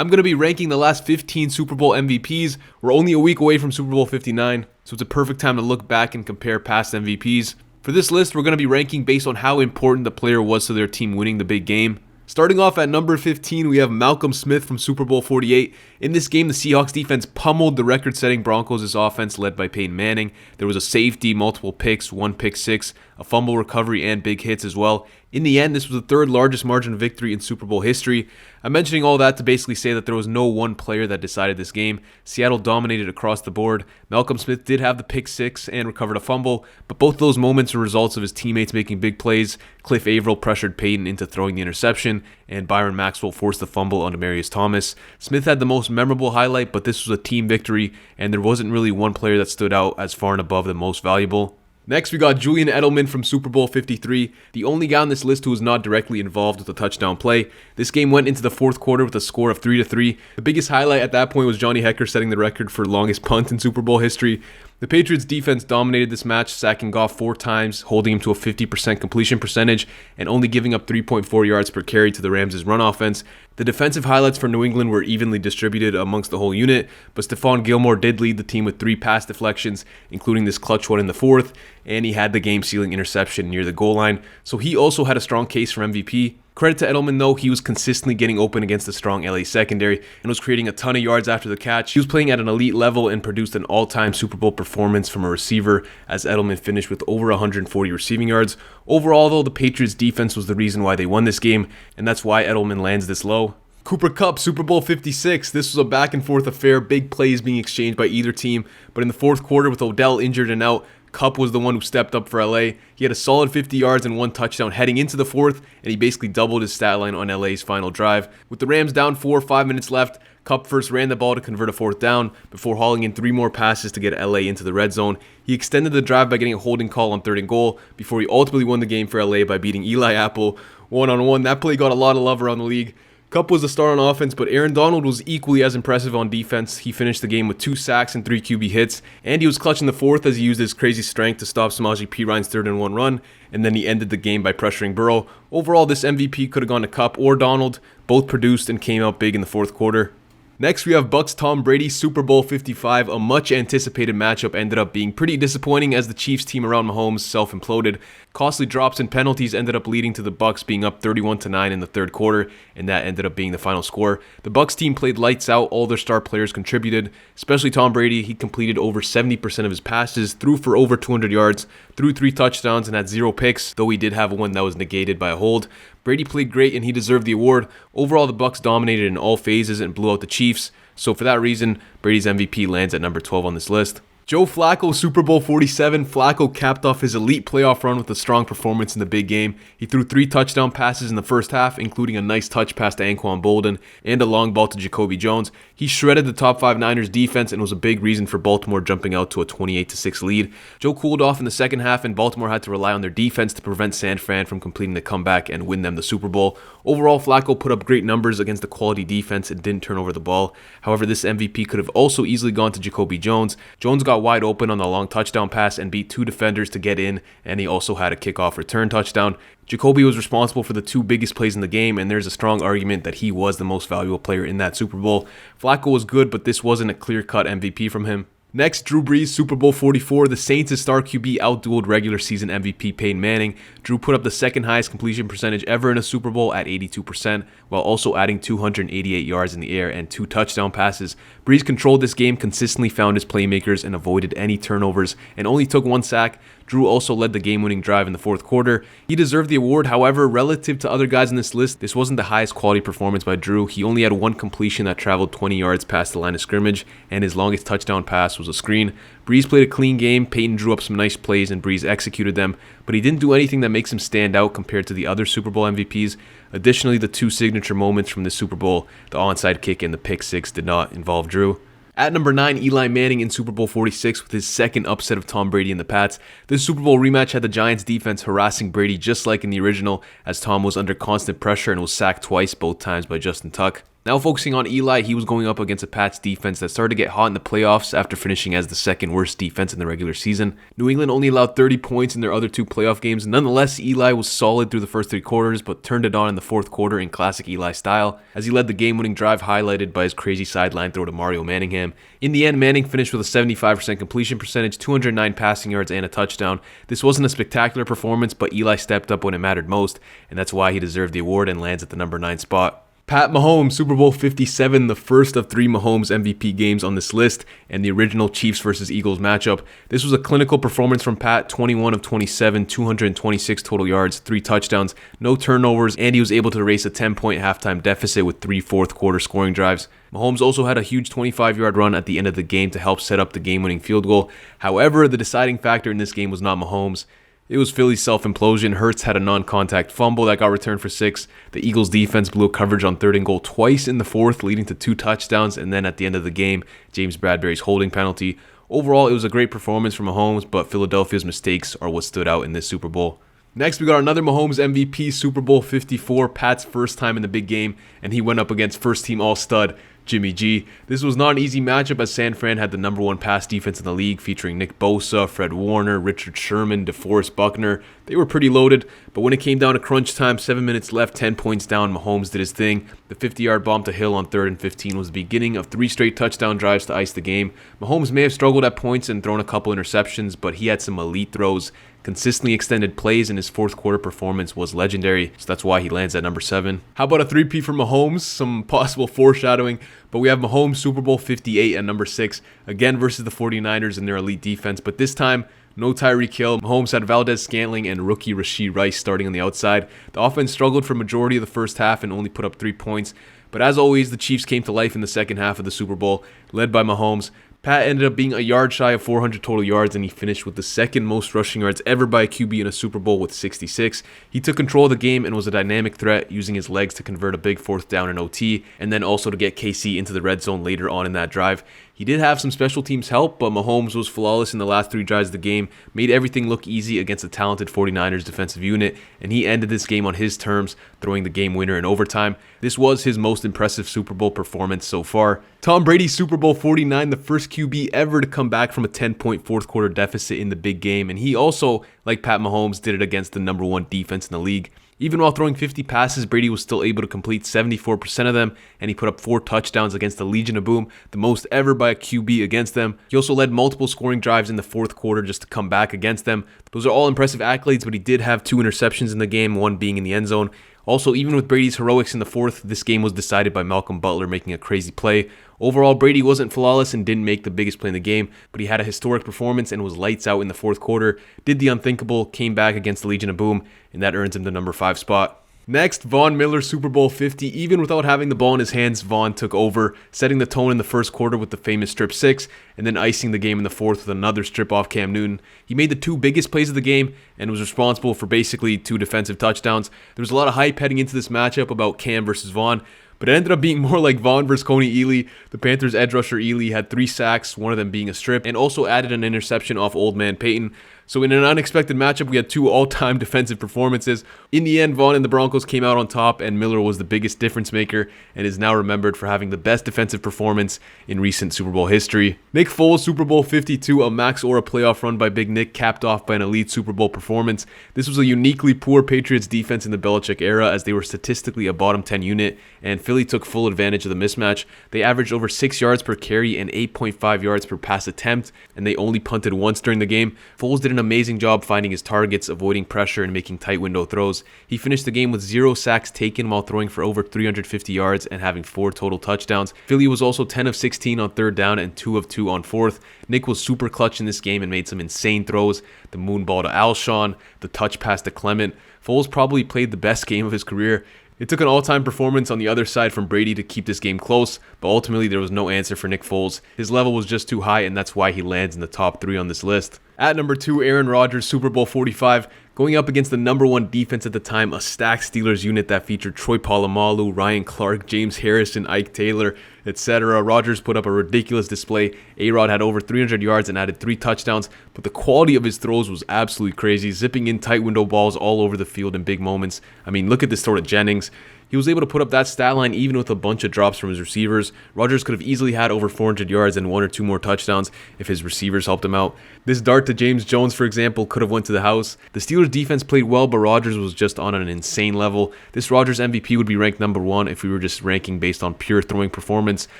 I'm going to be ranking the last 15 Super Bowl MVPs. We're only a week away from Super Bowl 59, so it's a perfect time to look back and compare past MVPs. For this list, we're going to be ranking based on how important the player was to their team winning the big game. Starting off at number 15, we have Malcolm Smith from Super Bowl 48. In this game, the Seahawks defense pummeled the record-setting Broncos' offense led by Peyton Manning. There was a safety, multiple picks, one pick six, a fumble recovery, and big hits as well. In the end, this was the third largest margin of victory in Super Bowl history. I'm mentioning all that to basically say that there was no one player that decided this game. Seattle dominated across the board. Malcolm Smith did have the pick six and recovered a fumble, but both those moments were results of his teammates making big plays. Cliff Averill pressured Peyton into throwing the interception, and Byron Maxwell forced the fumble on Demaryius Thomas. Smith had the most memorable highlight, but this was a team victory, and there wasn't really one player that stood out as far and above the most valuable. Next, we got Julian Edelman from Super Bowl 53, the only guy on this list who was not directly involved with a touchdown play. This game went into the fourth quarter with a score of 3-3. The biggest highlight at that point was Johnny Hekker setting the record for longest punt in Super Bowl history. The Patriots defense dominated this match, sacking Goff 4 times, holding him to a 50% completion percentage, and only giving up 3.4 yards per carry to the Rams' run offense. The defensive highlights for New England were evenly distributed amongst the whole unit, but Stephon Gilmore did lead the team with 3 pass deflections, including this clutch one in the fourth, and he had the game-sealing interception near the goal line, so he also had a strong case for MVP. Credit to Edelman though, he was consistently getting open against the strong LA secondary and was creating a ton of yards after the catch. He was playing at an elite level and produced an all-time Super Bowl performance from a receiver as Edelman finished with over 140 receiving yards. Overall though, the Patriots defense was the reason why they won this game, and that's why Edelman lands this low. Cooper Kupp, Super Bowl 56. This was a back and forth affair, big plays being exchanged by either team, but in the fourth quarter with Odell injured and out, Kupp was the one who stepped up for LA. He had a solid 50 yards and 1 touchdown heading into the fourth, and he basically doubled his stat line on LA's final drive. With the Rams down 5 minutes left, Kupp first ran the ball to convert a fourth down before hauling in 3 more passes to get LA into the red zone. He extended the drive by getting a holding call on 3rd and goal before he ultimately won the game for LA by beating Eli Apple 1-on-1. That play got a lot of love around the league. Kupp was the star on offense, but Aaron Donald was equally as impressive on defense. He finished the game with 2 sacks and 3 QB hits, and he was clutch in the fourth as he used his crazy strength to stop Samaje Perine's 3rd and 1 run, and then he ended the game by pressuring Burrow. Overall, this MVP could have gone to Kupp or Donald. Both produced and came out big in the fourth quarter. Next, we have Bucs Tom Brady, Super Bowl 55. A much-anticipated matchup ended up being pretty disappointing as the Chiefs team around Mahomes self-imploded. Costly drops and penalties ended up leading to the Bucs being up 31-9 in the third quarter, and that ended up being the final score. The Bucs team played lights out. All their star players contributed, especially Tom Brady. He completed over 70% of his passes, threw for over 200 yards, threw 3 touchdowns, and had 0 picks, though he did have one that was negated by a hold. Brady played great and he deserved the award. Overall, the Bucs dominated in all phases and blew out the Chiefs. So for that reason, Brady's MVP lands at number 12 on this list. Joe Flacco, Super Bowl 47. Flacco capped off his elite playoff run with a strong performance in the big game. He threw 3 touchdown passes in the first half, including a nice touch pass to Anquan Bolden and a long ball to Jacoby Jones. He shredded the top 5 Niners defense and was a big reason for Baltimore jumping out to a 28-6 lead. Joe cooled off in the second half, and Baltimore had to rely on their defense to prevent San Fran from completing the comeback and win them the Super Bowl. Overall, Flacco put up great numbers against the quality defense and didn't turn over the ball. However, this MVP could have also easily gone to Jacoby Jones. Jones got wide open on the long touchdown pass and beat 2 defenders to get in, and he also had a kickoff return touchdown. Jacoby was responsible for the 2 biggest plays in the game, and there's a strong argument that he was the most valuable player in that Super Bowl. Flacco was good, but this wasn't a clear-cut MVP from him. Next, Drew Brees, Super Bowl 44. The Saints' star QB outdueled regular season MVP Peyton Manning. Drew put up the 2nd highest completion percentage ever in a Super Bowl at 82%, while also adding 288 yards in the air and 2 touchdown passes. Brees controlled this game, consistently found his playmakers, and avoided any turnovers, and only took 1 sack. Drew also led the game-winning drive in the fourth quarter. He deserved the award. However, relative to other guys in this list, this wasn't the highest quality performance by Drew. He only had 1 completion that traveled 20 yards past the line of scrimmage, and his longest touchdown pass was a screen. Brees played a clean game. Peyton drew up some nice plays, and Brees executed them, but he didn't do anything that makes him stand out compared to the other Super Bowl MVPs. Additionally, the 2 signature moments from this Super Bowl, the onside kick and the pick six, did not involve Drew. At number 9, Eli Manning in Super Bowl 46 with his 2nd upset of Tom Brady and the Pats. This Super Bowl rematch had the Giants defense harassing Brady just like in the original, as Tom was under constant pressure and was sacked twice, both times by Justin Tuck. Now focusing on Eli, he was going up against a Pats defense that started to get hot in the playoffs after finishing as the second worst defense in the regular season. New England only allowed 30 points in their other 2 playoff games. Nonetheless, Eli was solid through the first 3 quarters, but turned it on in the 4th quarter in classic Eli style, as he led the game-winning drive highlighted by his crazy sideline throw to Mario Manningham. In the end, Manning finished with a 75% completion percentage, 209 passing yards, and a touchdown. This wasn't a spectacular performance, but Eli stepped up when it mattered most, and that's why he deserved the award and lands at the number 9 spot. Pat Mahomes, Super Bowl 57, the first of 3 Mahomes MVP games on this list, and the original Chiefs versus Eagles matchup. This was a clinical performance from Pat, 21 of 27, 226 total yards, 3 touchdowns, no turnovers, and he was able to erase a 10-point halftime deficit with 3 fourth-quarter scoring drives. Mahomes also had a huge 25-yard run at the end of the game to help set up the game-winning field goal. However, the deciding factor in this game was not Mahomes. It was Philly's self-implosion. Hurts had a non-contact fumble that got returned for 6. The Eagles defense blew coverage on 3rd and goal twice in the 4th, leading to 2 touchdowns, and then at the end of the game, James Bradbury's holding penalty. Overall, it was a great performance from Mahomes, but Philadelphia's mistakes are what stood out in this Super Bowl. Next, we got another Mahomes MVP, Super Bowl 54, Pat's first time in the big game, and he went up against first-team All-Stud Jimmy G. This was not an easy matchup as San Fran had the number 1 pass defense in the league, featuring Nick Bosa, Fred Warner, Richard Sherman, DeForest Buckner. They were pretty loaded, but when it came down to crunch time, 7 minutes left, 10 points down, Mahomes did his thing. The 50-yard bomb to Hill on 3rd and 15 was the beginning of 3 straight touchdown drives to ice the game. Mahomes may have struggled at points and thrown a couple interceptions, but he had some elite throws. Consistently extended plays, and his 4th quarter performance was legendary, so that's why he lands at number 7. How about a 3P for Mahomes? Some possible foreshadowing, but we have Mahomes Super Bowl 58 at number 6, again versus the 49ers and their elite defense, but this time, no Tyreek Hill. Mahomes had Valdez-Scantling and rookie Rashee Rice starting on the outside. The offense struggled for majority of the first half and only put up 3 points, but as always, the Chiefs came to life in the second half of the Super Bowl, led by Mahomes. Pat ended up being a yard shy of 400 total yards, and he finished with the 2nd most rushing yards ever by a QB in a Super Bowl with 66. He took control of the game and was a dynamic threat, using his legs to convert a big 4th down in OT, and then also to get KC into the red zone later on in that drive. He did have some special teams help, but Mahomes was flawless in the last 3 drives of the game, made everything look easy against a talented 49ers defensive unit, and he ended this game on his terms, throwing the game winner in overtime. This was his most impressive Super Bowl performance so far. Tom Brady, Super Bowl 49, the first QB ever to come back from a 10-point 4th quarter deficit in the big game, and he also, like Pat Mahomes, did it against the number 1 defense in the league. Even while throwing 50 passes, Brady was still able to complete 74% of them, and he put up 4 touchdowns against the Legion of Boom, the most ever by a QB against them. He also led multiple scoring drives in the 4th quarter just to come back against them. Those are all impressive accolades, but he did have 2 interceptions in the game, 1 being in the end zone. Also, even with Brady's heroics in the 4th, this game was decided by Malcolm Butler making a crazy play. Overall, Brady wasn't flawless and didn't make the biggest play in the game, but he had a historic performance and was lights out in the 4th quarter, did the unthinkable, came back against the Legion of Boom, and that earns him the number 5 spot. Next, Von Miller, Super Bowl 50. Even without having the ball in his hands, Von took over, setting the tone in the 1st quarter with the famous strip 6, and then icing the game in the 4th with another strip off Cam Newton. He made the 2 biggest plays of the game and was responsible for basically 2 defensive touchdowns. There was a lot of hype heading into this matchup about Cam versus Von, but it ended up being more like Von versus Coney Ealy. The Panthers' edge rusher Ealy had 3 sacks, one of them being a strip, and also added an interception off Old Man Peyton. So in an unexpected matchup, we had 2 all-time defensive performances. In the end, Von and the Broncos came out on top, and Miller was the biggest difference maker and is now remembered for having the best defensive performance in recent Super Bowl history. Nick Foles, Super Bowl 52, a Max Ora playoff run by Big Nick, capped off by an elite Super Bowl performance. This was a uniquely poor Patriots defense in the Belichick era, as they were statistically a bottom 10 unit, and Philly took full advantage of the mismatch. They averaged over 6 yards per carry and 8.5 yards per pass attempt, and they only punted once during the game. Foles did an amazing job finding his targets, avoiding pressure, and making tight window throws. He finished the game with 0 sacks taken while throwing for over 350 yards and having 4 total touchdowns. Philly was also 10 of 16 on 3rd down and 2 of 2 on 4th. Nick was super clutch in this game and made some insane throws. The moon ball to Alshon, the touch pass to Clement. Foles probably played the best game of his career. It took an all-time performance on the other side from Brady to keep this game close, but ultimately there was no answer for Nick Foles. His level was just too high, and that's why he lands in the top 3 on this list. At number 2, Aaron Rodgers, Super Bowl 45, going up against the number 1 defense at the time, a stacked Steelers unit that featured Troy Polamalu, Ryan Clark, James Harrison, Ike Taylor, etc. Rodgers put up a ridiculous display. A-Rod had over 300 yards and added 3 touchdowns, but the quality of his throws was absolutely crazy, zipping in tight window balls all over the field in big moments. I mean, look at this throw to Jennings. He was able to put up that stat line even with a bunch of drops from his receivers. Rodgers could have easily had over 400 yards and 1 or 2 more touchdowns if his receivers helped him out. This dart to James Jones, for example, could have went to the house. The Steelers defense played well, but Rodgers was just on an insane level. This Rodgers MVP would be ranked number 1 if we were just ranking based on pure throwing performance.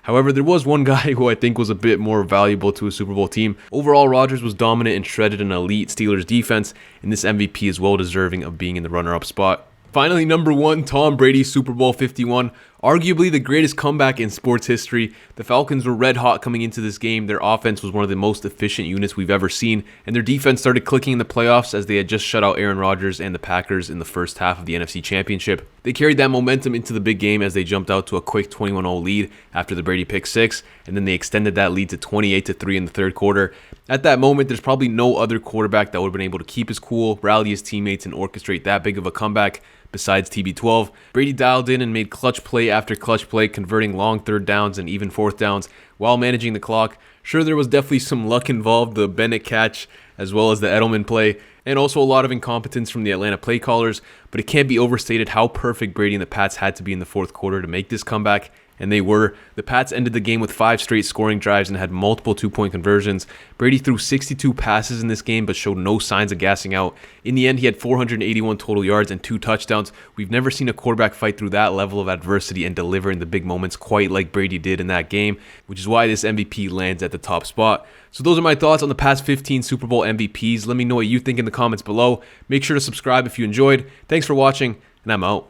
However, there was one guy who I think was a bit more valuable to a Super Bowl team. Overall, Rodgers was dominant and shredded an elite Steelers defense, and this MVP is well deserving of being in the runner-up spot. Finally, number 1, Tom Brady, Super Bowl 51. Arguably the greatest comeback in sports history. The Falcons were red hot coming into this game. Their offense was one of the most efficient units we've ever seen, and their defense started clicking in the playoffs as they had just shut out Aaron Rodgers and the Packers in the first half of the NFC Championship. They carried that momentum into the big game as they jumped out to a quick 21-0 lead after the Brady pick 6, and then they extended that lead to 28-3 in the third quarter. At that moment, there's probably no other quarterback that would have been able to keep his cool, rally his teammates, and orchestrate that big of a comeback besides TB12. Brady dialed in and made clutch play after clutch play, converting long third downs and even fourth downs while managing the clock. Sure, there was definitely some luck involved, the Bennett catch as well as the Edelman play, and also a lot of incompetence from the Atlanta play callers, but it can't be overstated how perfect Brady and the Pats had to be in the fourth quarter to make this comeback. And they were. The Pats ended the game with 5 straight scoring drives and had multiple 2-point conversions. Brady threw 62 passes in this game but showed no signs of gassing out. In the end, he had 481 total yards and 2 touchdowns. We've never seen a quarterback fight through that level of adversity and deliver in the big moments quite like Brady did in that game, which is why this MVP lands at the top spot. So those are my thoughts on the past 15 Super Bowl MVPs. Let me know what you think in the comments below. Make sure to subscribe if you enjoyed. Thanks for watching, and I'm out.